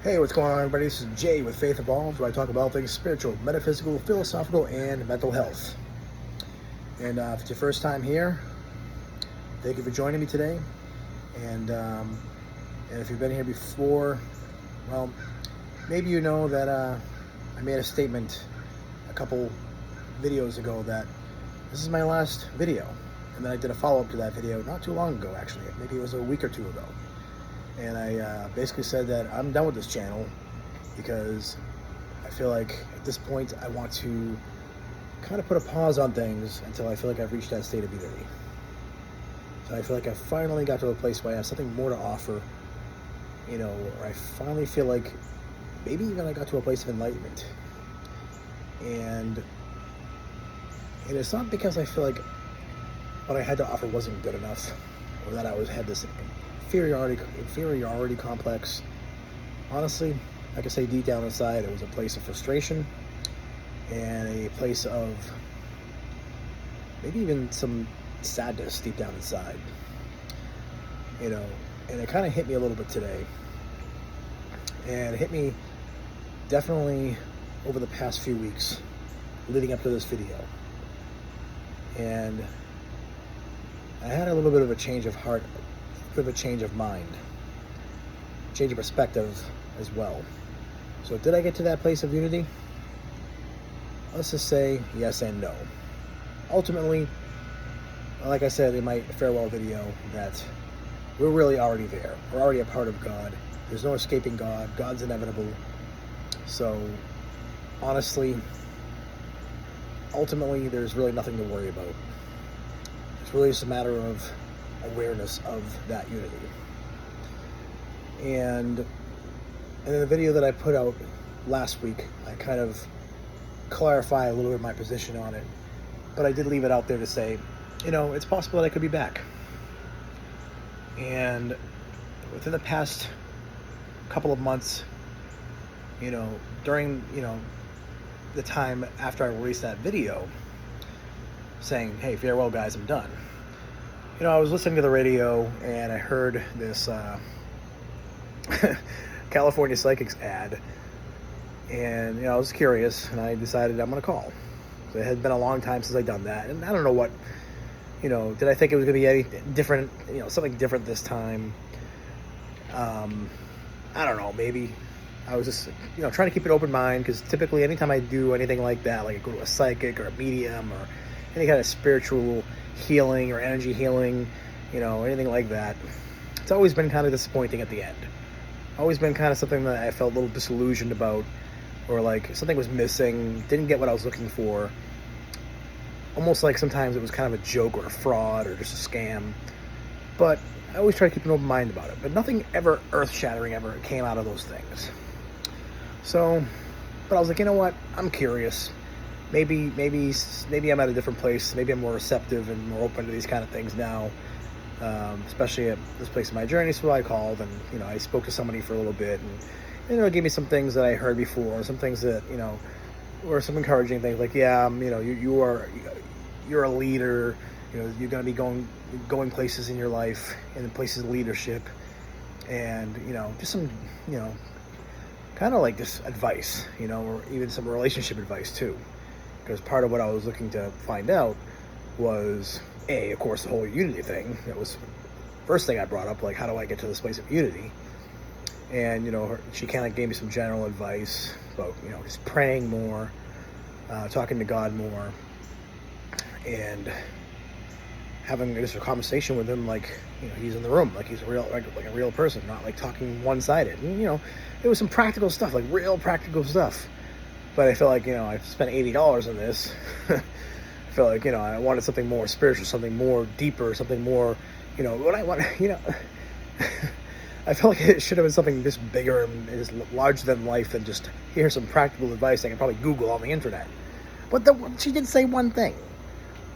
Hey, what's going on, everybody? This is Jay with Faith Evolved, where I talk about things spiritual, metaphysical, philosophical, and mental health. And if it's your first time here, thank you for joining me today. And if you've been here before, well, maybe you know that I made a statement a couple videos ago that this is my last video. And then I did a follow-up to that video not too long ago, actually. Maybe it was a week or two ago. And I basically said that I'm done with this channel because I feel like at this point I want to kind of put a pause on things until I feel like I've reached that state of unity. So I feel like I finally got to a place where I have something more to offer, or I finally feel like maybe even I got to a place of enlightenment. And it's not because I feel like what I had to offer wasn't good enough, or that I had this inferiority complex. Honestly, I can say deep down inside it was a place of frustration and a place of maybe even some sadness deep down inside, and it kind of hit me a little bit today, and it hit me definitely over the past few weeks leading up to this video. And I had a little bit of a change of heart, a bit of a change of mind, change of perspective as well. So did I get to that place of unity? Let's just say yes and no. Ultimately, like I said in my farewell video, that we're really already there. We're already a part of God. There's no escaping God. God's inevitable. So honestly, ultimately, there's really nothing to worry about. It's really just a matter of awareness of that unity. And in the video that I put out last week, I kind of clarify a little bit my position on it, but I did leave it out there to say, it's possible that I could be back. And within the past couple of months, during the time after I released that video saying, hey, farewell guys, I'm done, I was listening to the radio and I heard this California Psychics ad, and I was curious and I decided I'm going to call. So it had been a long time since I'd done that, and I don't know what, did I think it was going to be any different, something different this time? I don't know, maybe I was just, trying to keep an open mind, because typically anytime I do anything like that, like I go to a psychic or a medium or any kind of spiritual healing or energy healing, anything like that, it's always been kind of disappointing at the end. Always been kind of something that I felt a little disillusioned about, or like something was missing, didn't get what I was looking for. Almost like sometimes it was kind of a joke or a fraud or just a scam. But I always try to keep an open mind about it. But nothing ever earth-shattering ever came out of those things. So, but I was like, you know what? I'm curious. Maybe I'm at a different place. Maybe I'm more receptive and more open to these kind of things now, especially at this place in my journey. So I called, and I spoke to somebody for a little bit, and it gave me some things that I heard before, some things that were some encouraging things, like you're a leader. You're going to be going places in your life, and places of leadership, and just some kind of like just advice, or even some relationship advice too. Because part of what I was looking to find out was, of course, the whole unity thing. That was the first thing I brought up, like, how do I get to this place of unity? And, she kind of gave me some general advice about, just praying more, talking to God more, and having just a conversation with him like, he's in the room, like he's a real person, not like talking one-sided. And, it was some practical stuff, like real practical stuff. But I feel like, I spent $80 on this. I feel like, I wanted something more spiritual, something more deeper, something more, what I want, I feel like it should have been something just bigger and just larger than life than just, here's some practical advice I can probably Google on the internet. But she did say one thing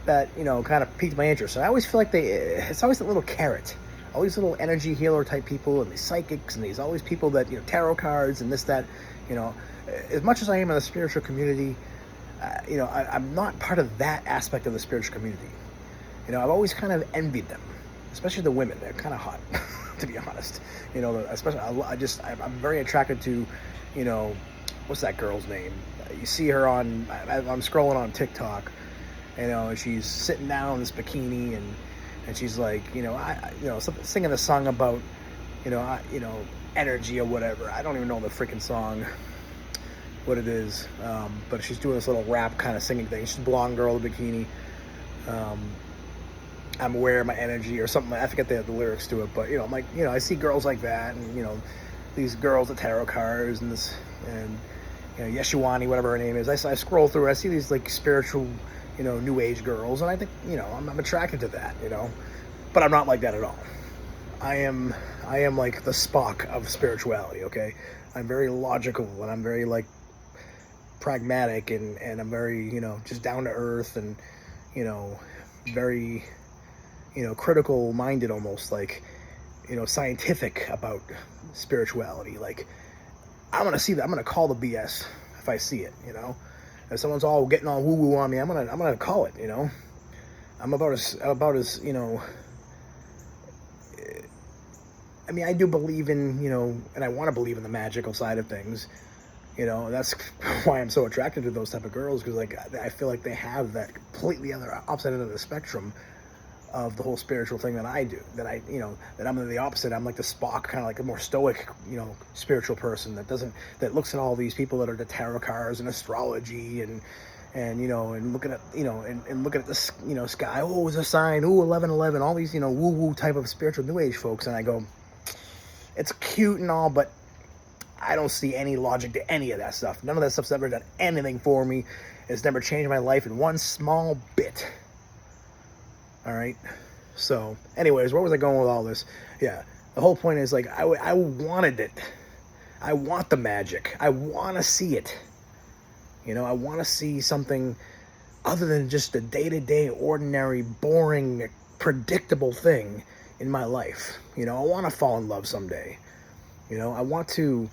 that, kind of piqued my interest. And I always feel like it's always that little carrot. All these little energy healer type people, and these psychics, and these always people that, tarot cards and this, that, as much as I am in the spiritual community, I'm not part of that aspect of the spiritual community. I've always kind of envied them, especially the women. They're kind of hot. to be honest. You know, especially I'm very attracted to, you know, what's that girl's name? You see her on, I'm scrolling on TikTok, you know, and she's sitting down in this bikini, and she's like, you know, singing a song about, you know, energy or whatever. I don't even know the freaking song, what it is, but she's doing this little rap kind of singing thing. She's a blonde girl in a bikini. I'm aware of my energy or something. I forget the lyrics to it, but, you know, I'm like, you know, I see girls like that, and, you know, these girls with tarot cards and this, and, you know, Yeshuani, whatever her name is. I scroll through, I see these like spiritual, you know, new age girls, and I think, you know, I'm attracted to that, you know, but I'm not like that at all. I am like the Spock of spirituality. Okay, I'm very logical, and I'm very like pragmatic, and I'm very, you know, just down to earth, and, you know, very, you know, critical minded, almost like, you know, scientific about spirituality. Like, I'm gonna call the BS if I see it, you know. If someone's all getting all woo woo on me, I'm gonna call it, you know. I'm about as, you know, I mean, I do believe in, you know, and I want to believe in the magical side of things, you know. That's why I'm so attracted to those type of girls, because, like, I feel like they have that completely other opposite end of the spectrum of the whole spiritual thing that I do. That I'm the opposite. I'm like the Spock, kind of like a more stoic, you know, spiritual person that looks at all these people that are the tarot cards and astrology and you know, and looking at, you know, and looking at this, you know, sky. Oh, it's a sign. Oh, 11:11. All these, you know, woo woo type of spiritual new age folks, and I go, it's cute and all, but I don't see any logic to any of that stuff. None of that stuff's ever done anything for me. It's never changed my life in one small bit. All right. So, anyways, where was I going with all this? Yeah, the whole point is, like, I wanted it. I want the magic. I want to see it. You know, I want to see something other than just a day-to-day, ordinary, boring, predictable thing in my life. You know, I want to fall in love someday. You know, I want to,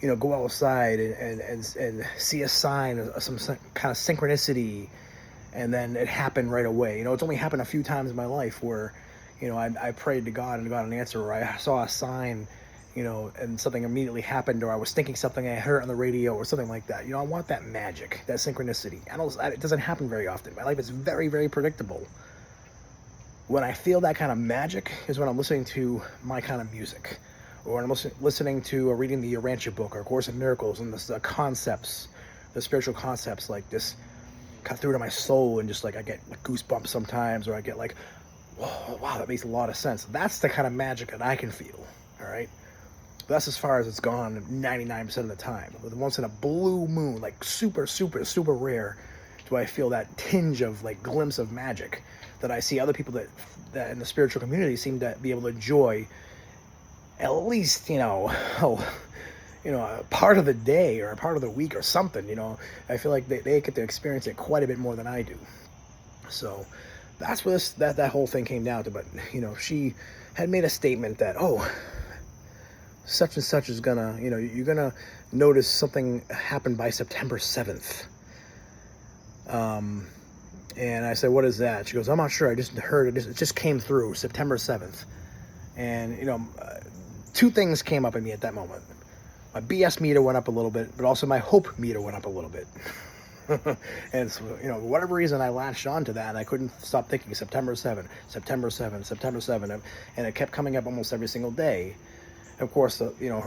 you know, go outside and see a sign of some kind of synchronicity, and then it happened right away. You know, it's only happened a few times in my life where, you know, I prayed to God and got an answer, or I saw a sign, you know, and something immediately happened, or I was thinking something, I heard it on the radio or something like that. You know, I want that magic, that synchronicity. It doesn't happen very often. My life is very, very predictable. When I feel that kind of magic is when I'm listening to my kind of music, or when I'm listening to or reading the Urantia book or Course in Miracles, and the concepts, the spiritual concepts like this cut through to my soul, and just like I get like goosebumps sometimes, or I get like, whoa, wow, that makes a lot of sense. That's the kind of magic that I can feel. All right. That's as far as it's gone 99% of the time. With once in a blue moon, like super, super, super rare, do I feel that tinge of like glimpse of magic that I see other people that in the spiritual community seem to be able to enjoy at least, you know, a part of the day or a part of the week or something. You know, I feel like they get to experience it quite a bit more than I do. So that's what that whole thing came down to. But, you know, she had made a statement that, oh, such and such is gonna, you know, you're gonna notice something happen by September 7th. And I said, what is that? She goes, I'm not sure. I just heard it. It just came through, September 7th. And, you know, two things came up in me at that moment. My BS meter went up a little bit, but also my hope meter went up a little bit. And so, you know, for whatever reason, I latched onto that, and I couldn't stop thinking September 7th, September 7th, September 7th. And it kept coming up almost every single day. Of course, you know,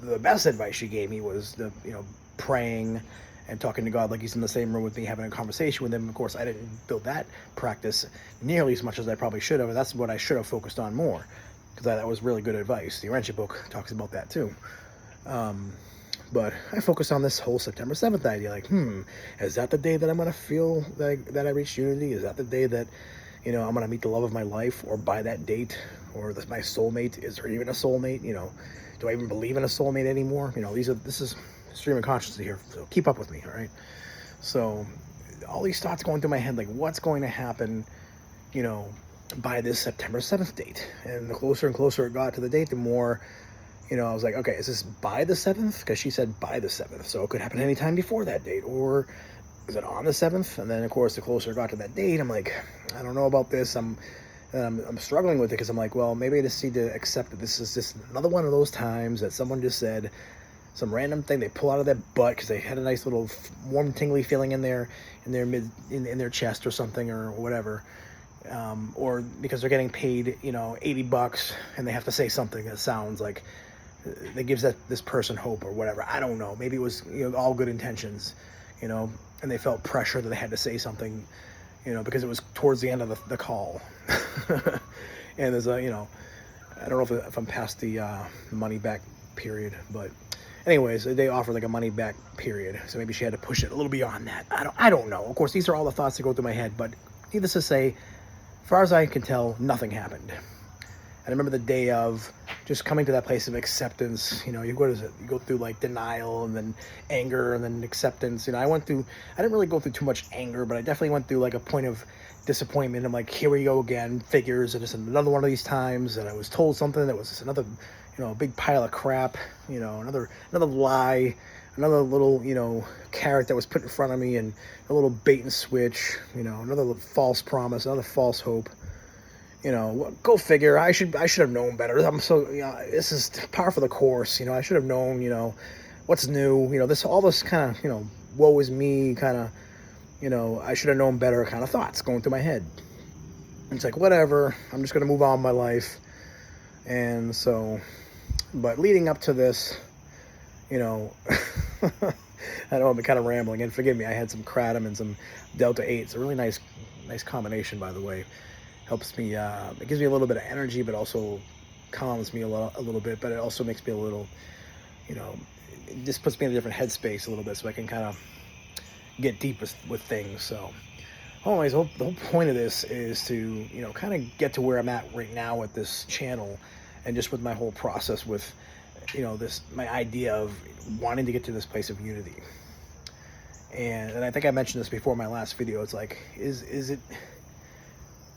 the best advice she gave me was you know, praying and talking to God like he's in the same room with me, having a conversation with him. Of course, I didn't build that practice nearly as much as I probably should have, and that's what I should have focused on more, because that was really good advice. The Urantia book talks about that too. But I focused on this whole September 7th idea, like, is that the day that I'm going to feel that I reached unity? Is that the day that, you know, I'm going to meet the love of my life, or by that date, or my soulmate? Is there even a soulmate? You know, do I even believe in a soulmate anymore? You know, this is stream of consciousness here, so keep up with me, all right? So all these thoughts going through my head, like, what's going to happen, you know, by this September 7th date? And the closer and closer it got to the date, the more, you know, I was like, okay, is this by the 7th? Because she said by the 7th, so it could happen anytime before that date, or is it on the 7th? And then, of course, the closer it got to that date, I'm like, I don't know about this. And I'm struggling with it because I'm like, well, maybe I just need to accept that this is just another one of those times that someone just said some random thing they pull out of their butt because they had a nice little warm, tingly feeling in in their chest or something or whatever, or because they're getting paid, $80 and they have to say something that sounds like that gives this person hope or whatever. I don't know. Maybe it was all good intentions, and they felt pressure that they had to say something, because it was towards the end of the call. And there's I don't know if I'm past the money back period, but anyways, they offer like a money back period, so maybe she had to push it a little beyond that. I don't know. Of course, these are all the thoughts that go through my head, but needless to say, as far as I can tell, nothing happened. And I remember the day of just coming to that place of acceptance. You go through like denial and then anger and then acceptance. I didn't really go through too much anger, but I definitely went through like a point of disappointment. I'm like, here we go again, figures, and just another one of these times. And I was told something that was just another, big pile of crap, another lie, another little, carrot that was put in front of me, and a little bait and switch, another false promise, another false hope. Go figure. I should have known better. I'm so, this is par for the course. I should have known, what's new, all this kind of, woe is me kind of, I should have known better kind of thoughts going through my head. It's like, whatever, I'm just going to move on with my life. And so, but leading up to this, I know I'm kind of rambling, and forgive me, I had some kratom and some Delta 8. It's a really nice combination, by the way. Helps me, it gives me a little bit of energy, but also calms me a little bit, but it also makes me a little, it just puts me in a different headspace a little bit, so I can kind of get deep with things. So anyways, the whole point of this is to, kind of get to where I'm at right now with this channel, and just with my whole process with, my idea of wanting to get to this place of unity. And I think I mentioned this before in my last video. It's like, is it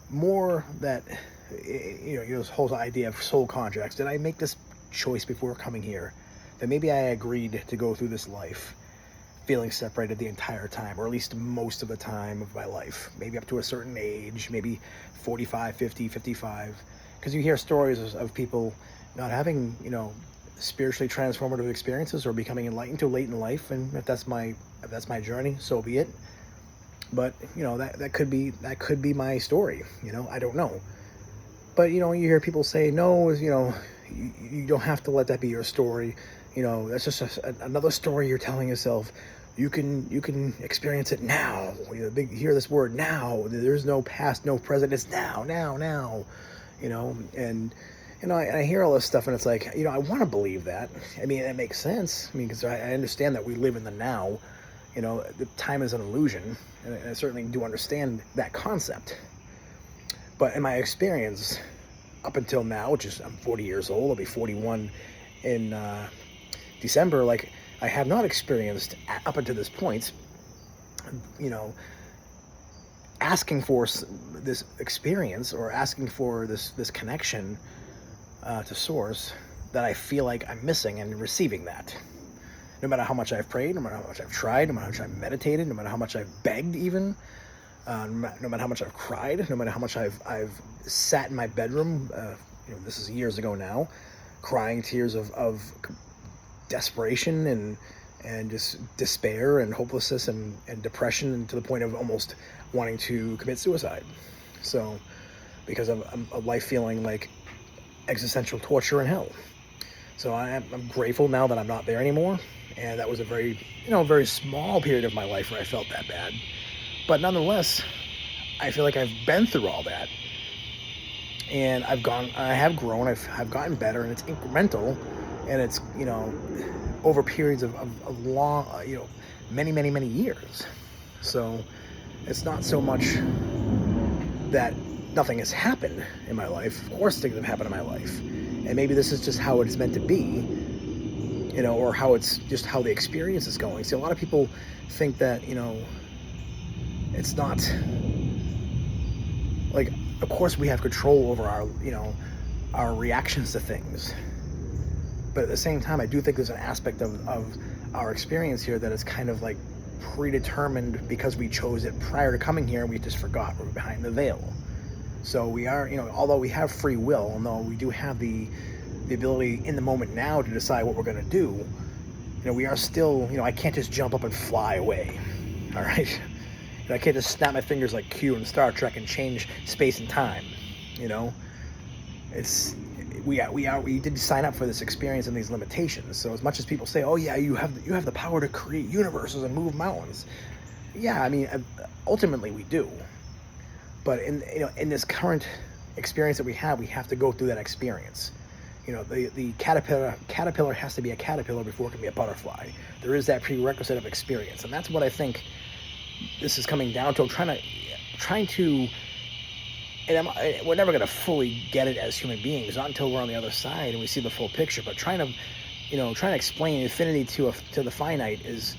more that, this whole idea of soul contracts? Did I make this choice before coming here? That maybe I agreed to go through this life feeling separated the entire time, or at least most of the time of my life, maybe up to a certain age, maybe 45, 50, 55. Because you hear stories of people not having, spiritually transformative experiences or becoming enlightened too late in life. And if that's my journey, so be it. But that could be my story. I don't know. But you hear people say, no, you don't have to let that be your story. That's just another story you're telling yourself. You can experience it now. Hear this word now. There's no past, no present. It's now. And I hear all this stuff, and it's like, I want to believe that. I mean, it makes sense. I mean, because I understand that we live in the now. The time is an illusion, and I certainly do understand that concept. But in my experience, up until now, which is, I'm 40 years old, I'll be 41 in December, like, I have not experienced, up until this point, asking for this experience, or asking for this connection to Source, that I feel like I'm missing, and receiving that. No matter how much I've prayed, no matter how much I've tried, no matter how much I've meditated, no matter how much I've begged even, no matter how much I've cried, no matter how much I've sat in my bedroom, this is years ago now, crying tears of desperation and just despair and hopelessness and depression, and to the point of almost wanting to commit suicide. So, because of life feeling like existential torture and hell. So I'm grateful now that I'm not there anymore. And that was a very, very small period of my life where I felt that bad. But nonetheless, I feel like I've been through all that. And I have grown, I've gotten better, and it's incremental. And it's, over periods of long, many, many, many years. So it's not so much that nothing has happened in my life. Of course things have happened in my life. And maybe this is just how it is meant to be. Or how it's just how the experience is going. See, a lot of people think that, it's not, like, of course we have control over our reactions to things. But at the same time, I do think there's an aspect of our experience here that is kind of like predetermined because we chose it prior to coming here, and we just forgot we're behind the veil. So we are, although we have free will, although we do have the ability in the moment now to decide what we're going to do, we are still, I can't just jump up and fly away. All right. I can't just snap my fingers like Q in Star Trek and change space and time. It's we did sign up for this experience and these limitations. So as much as people say, oh yeah, you have the power to create universes and move mountains, yeah, I mean, ultimately we do. But in this current experience that we have to go through that experience. The caterpillar has to be a caterpillar before it can be a butterfly. There is that prerequisite of experience, and that's what I think this is coming down to. I'm trying to, and we're never going to fully get it as human beings, not until we're on the other side and we see the full picture. But trying to explain infinity to the finite is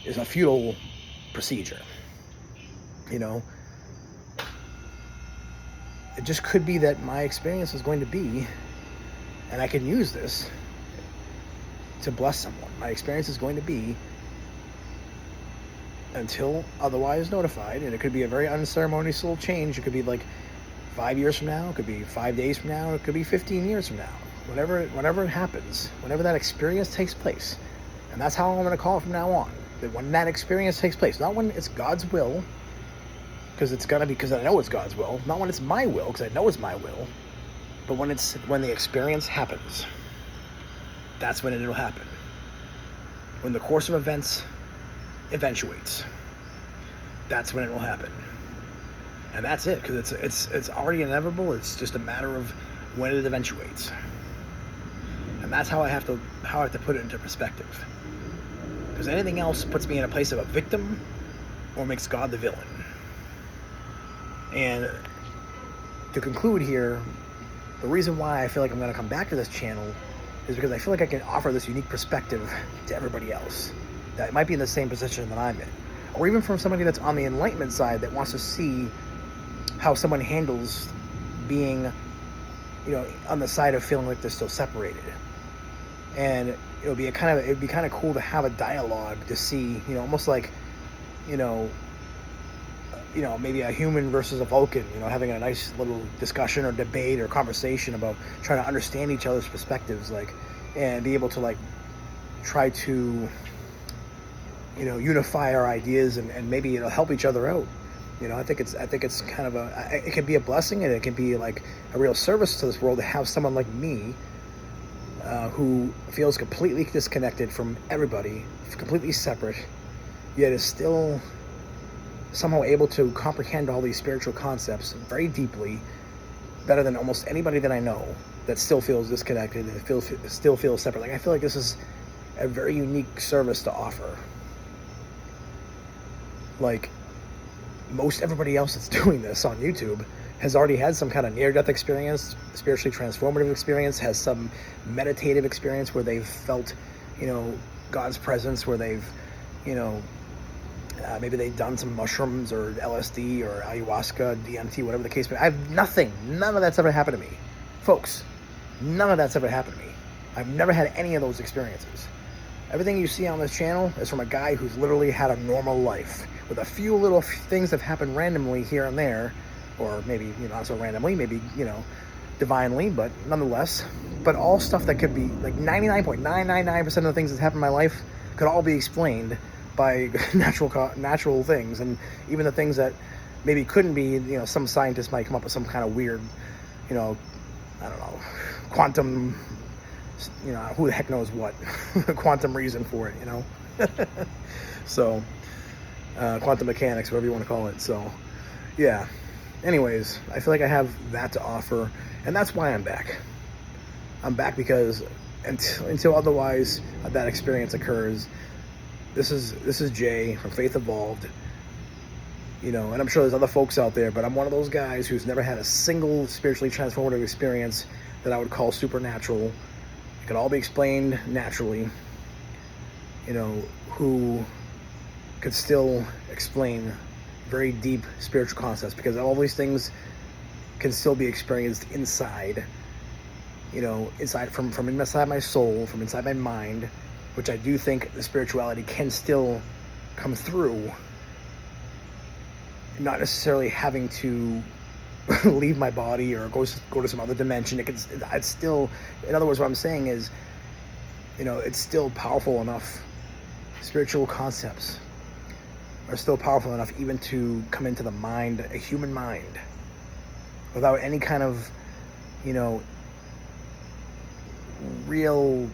a futile procedure. It just could be that my experience is going to be, and I can use this to bless someone. My experience is going to be, until otherwise notified, and it could be a very unceremonious little change. It could be like 5 years from now, it could be 5 days from now, it could be 15 years from now. Whenever it happens, whenever that experience takes place. And that's how I'm going to call it from now on. That when that experience takes place, not when it's God's will, because I know it's God's will, not when it's my will, because I know it's my will, but when the experience happens, that's when it'll happen. When the course of events eventuates, that's when it will happen. And that's it, because it's already inevitable. It's just a matter of when it eventuates. And that's how I have to put it into perspective. Because anything else puts me in a place of a victim or makes God the villain. And to conclude here, the reason why I feel like I'm going to come back to this channel is because I feel like I can offer this unique perspective to everybody else that might be in the same position that I'm in. Or even from somebody that's on the enlightenment side that wants to see how someone handles being, on the side of feeling like they're still separated. And it'd be kind of cool to have a dialogue to see, almost like, maybe a human versus a Vulcan, having a nice little discussion or debate or conversation about trying to understand each other's perspectives, and be able to try to, unify our ideas and maybe help each other out. I think it's kind of it can be a blessing, and it can be like a real service to this world to have someone like me, who feels completely disconnected from everybody, completely separate, yet is still somehow able to comprehend all these spiritual concepts very deeply, better than almost anybody that I know that still feels disconnected and still feels separate. I feel like this is a very unique service to offer. Most everybody else that's doing this on YouTube has already had some kind of near-death experience, spiritually transformative experience, has some meditative experience where they've felt, God's presence, where they've, maybe they've done some mushrooms or LSD or ayahuasca, DMT, whatever the case may be. I have none of that's ever happened to me. Folks, none of that's ever happened to me. I've never had any of those experiences. Everything you see on this channel is from a guy who's literally had a normal life with a few little things that have happened randomly here and there, or maybe, not so randomly, maybe, divinely, but nonetheless. But all stuff that could be, 99.999% of the things that happened in my life could all be explained by natural things. And even the things that maybe couldn't be, some scientists might come up with some kind of weird, I don't know, quantum, who the heck knows what, quantum reason for it, So, quantum mechanics, whatever you want to call it. So, yeah. Anyways, I feel like I have that to offer, and that's why I'm back. I'm back because until otherwise that experience occurs, this is Jay from Faith Evolved, and I'm sure there's other folks out there, but I'm one of those guys who's never had a single spiritually transformative experience that I would call supernatural. It could all be explained naturally, who could still explain very deep spiritual concepts, because all these things can still be experienced inside, inside from inside my soul, from inside my mind, which I do think the spirituality can still come through, not necessarily having to leave my body or go to some other dimension. It's still, in other words, what I'm saying is, it's still powerful enough. Spiritual concepts are still powerful enough even to come into the mind, a human mind, without any kind of, real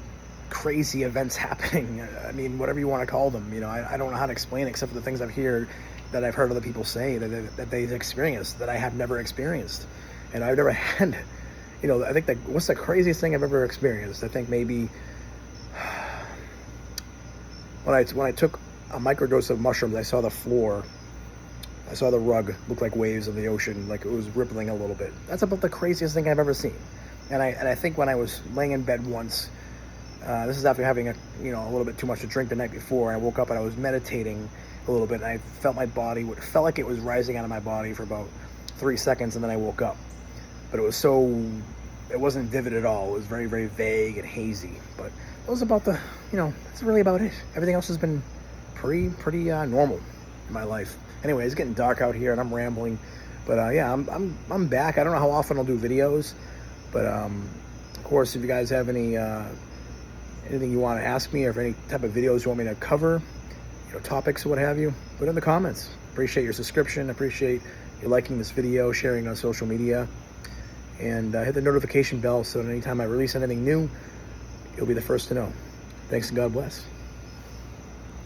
crazy events happening. I mean, whatever you want to call them. I don't know how to explain it except for the things that I've heard other people say that they've experienced that I have never experienced, and I've never had. I think that what's the craziest thing I've ever experienced? I think maybe when I took a microdose of mushrooms, I saw the floor. I saw the rug look like waves of the ocean, like it was rippling a little bit. That's about the craziest thing I've ever seen. And I think when I was laying in bed once, this is after having a little bit too much to drink the night before. I woke up and I was meditating a little bit, and I felt my body, it felt like it was rising out of my body for about 3 seconds, and then I woke up. But it wasn't vivid at all. It was very, very vague and hazy. But it was about that's really about it. Everything else has been pretty normal in my life. Anyway, it's getting dark out here, and I'm rambling. But yeah, I'm back. I don't know how often I'll do videos, but of course, if you guys have anything you want to ask me, or if any type of videos you want me to cover, topics or what have you, put it in the comments. Appreciate your subscription. Appreciate you liking this video, sharing on social media, and hit the notification bell so that anytime I release anything new, you'll be the first to know. Thanks and God bless.